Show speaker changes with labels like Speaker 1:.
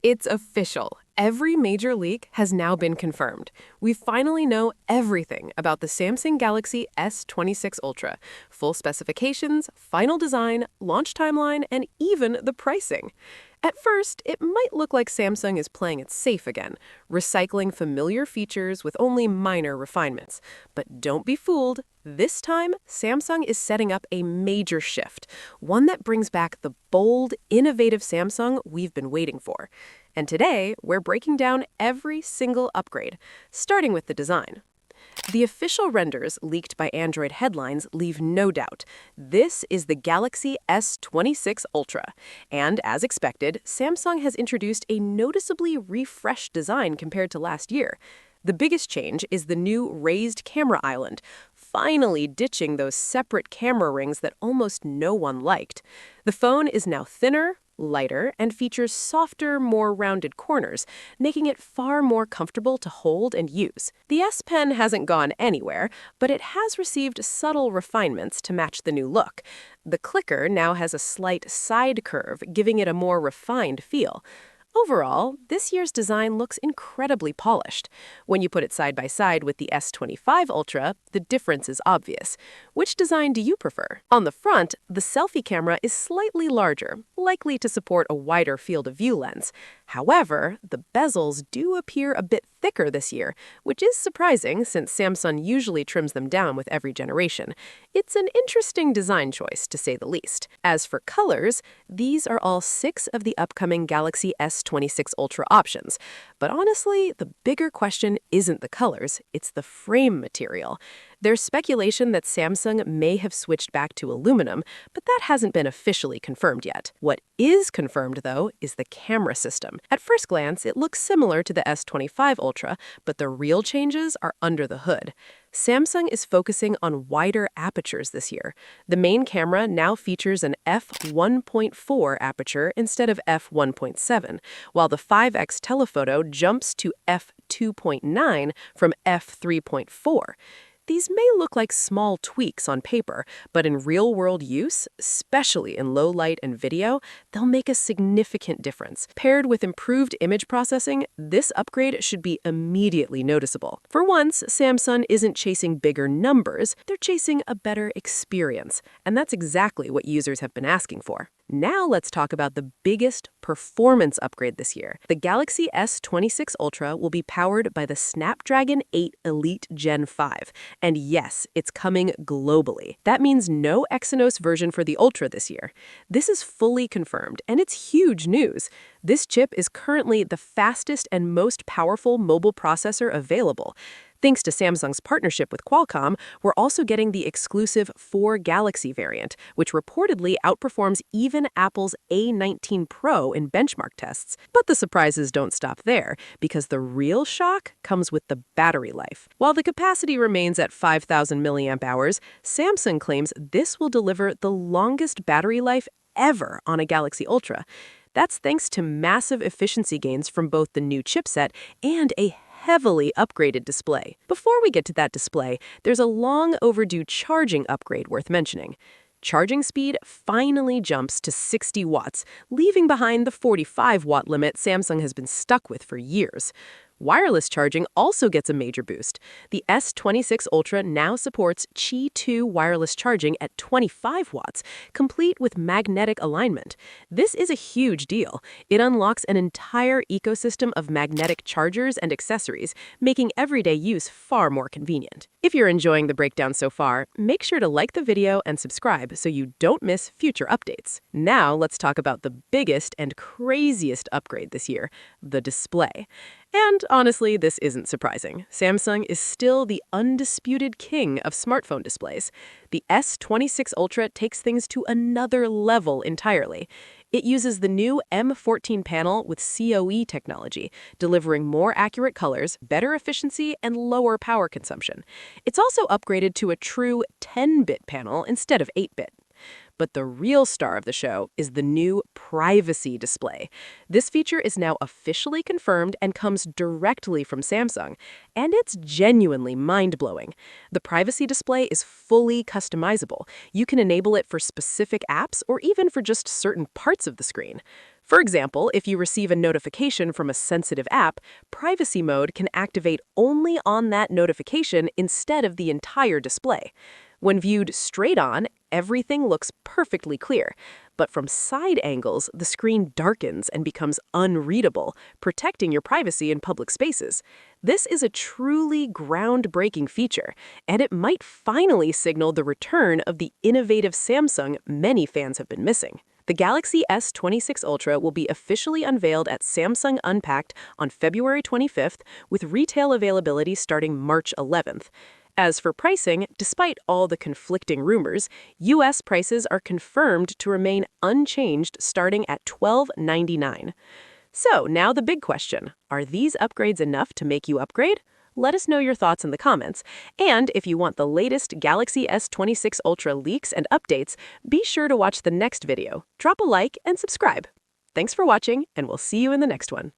Speaker 1: It's official. Every major leak has now been confirmed. We finally know everything about the Samsung Galaxy S26 Ultra. Full specifications, final design, launch timeline, and even the pricing. At first, it might look like Samsung is playing it safe again, recycling familiar features with only minor refinements. But don't be fooled. This time, Samsung is setting up a major shift, one that brings back the bold, innovative Samsung we've been waiting for. And today, we're breaking down every single upgrade, starting with the design. The official renders leaked by Android headlines leave no doubt. This is the Galaxy S26 Ultra. And as expected, Samsung has introduced a noticeably refreshed design compared to last year. The biggest change is the new raised camera island, finally ditching those separate camera rings that almost no one liked. The phone is now thinner, lighter, and features softer, more rounded corners, making it far more comfortable to hold and use. The S Pen hasn't gone anywhere, but it has received subtle refinements to match the new look. The clicker now has a slight side curve, giving it a more refined feel. Overall, this year's design looks incredibly polished. When you put it side by side with the S25 Ultra, the difference is obvious. Which design do you prefer? On the front, the selfie camera is slightly larger, likely to support a wider field of view lens. However, the bezels do appear a bit thicker this year, which is surprising since Samsung usually trims them down with every generation. It's an interesting design choice, to say the least. As for colors, these are all 6 of the upcoming Galaxy S26 Ultra options. But honestly, the bigger question isn't the colors, it's the frame material. There's speculation that Samsung may have switched back to aluminum, but that hasn't been officially confirmed yet. What is confirmed, though, is the camera system. At first glance, it looks similar to the S25 Ultra, but the real changes are under the hood. Samsung is focusing on wider apertures this year. The main camera now features an f1.4 aperture instead of f1.7, while the 5x telephoto jumps to f2.9 from f3.4. These may look like small tweaks on paper, but in real-world use, especially in low light and video, they'll make a significant difference. Paired with improved image processing, this upgrade should be immediately noticeable. For once, Samsung isn't chasing bigger numbers, they're chasing a better experience, and that's exactly what users have been asking for. Now let's talk about the biggest performance upgrade this year. The Galaxy S26 Ultra will be powered by the Snapdragon 8 Elite Gen 5. And yes, it's coming globally. That means no Exynos version for the Ultra this year. This is fully confirmed, and it's huge news. This chip is currently the fastest and most powerful mobile processor available. Thanks to Samsung's partnership with Qualcomm, we're also getting the exclusive 4 Galaxy variant, which reportedly outperforms even Apple's A19 Pro in benchmark tests. But the surprises don't stop there, because the real shock comes with the battery life. While the capacity remains at 5,000 milliamp hours, Samsung claims this will deliver the longest battery life ever on a Galaxy Ultra. That's thanks to massive efficiency gains from both the new chipset and a heavily upgraded display. Before we get to that display, there's a long overdue charging upgrade worth mentioning. Charging speed finally jumps to 60 watts, leaving behind the 45-watt limit Samsung has been stuck with for years. Wireless charging also gets a major boost. The S26 Ultra now supports Qi 2 wireless charging at 25 watts, complete with magnetic alignment. This is a huge deal. It unlocks an entire ecosystem of magnetic chargers and accessories, making everyday use far more convenient. If you're enjoying the breakdown so far, make sure to like the video and subscribe so you don't miss future updates. Now let's talk about the biggest and craziest upgrade this year, the display. And honestly, this isn't surprising. Samsung is still the undisputed king of smartphone displays. The S26 Ultra takes things to another level entirely. It uses the new M14 panel with CoE technology, delivering more accurate colors, better efficiency, and lower power consumption. It's also upgraded to a true 10-bit panel instead of 8-bit. But the real star of the show is the new privacy display. This feature is now officially confirmed and comes directly from Samsung, and it's genuinely mind-blowing. The privacy display is fully customizable. You can enable it for specific apps or even for just certain parts of the screen. For example, if you receive a notification from a sensitive app, privacy mode can activate only on that notification instead of the entire display. When viewed straight on, everything looks perfectly clear, but from side angles, the screen darkens and becomes unreadable, protecting your privacy in public spaces. This is a truly groundbreaking feature, and it might finally signal the return of the innovative Samsung many fans have been missing. The Galaxy S26 Ultra will be officially unveiled at Samsung Unpacked on February 25th, with retail availability starting March 11th. As for pricing, despite all the conflicting rumors, U.S. prices are confirmed to remain unchanged starting at $12.99. So now the big question, are these upgrades enough to make you upgrade? Let us know your thoughts in the comments. And if you want the latest Galaxy S26 Ultra leaks and updates, be sure to watch the next video. Drop a like and subscribe. Thanks for watching, and we'll see you in the next one.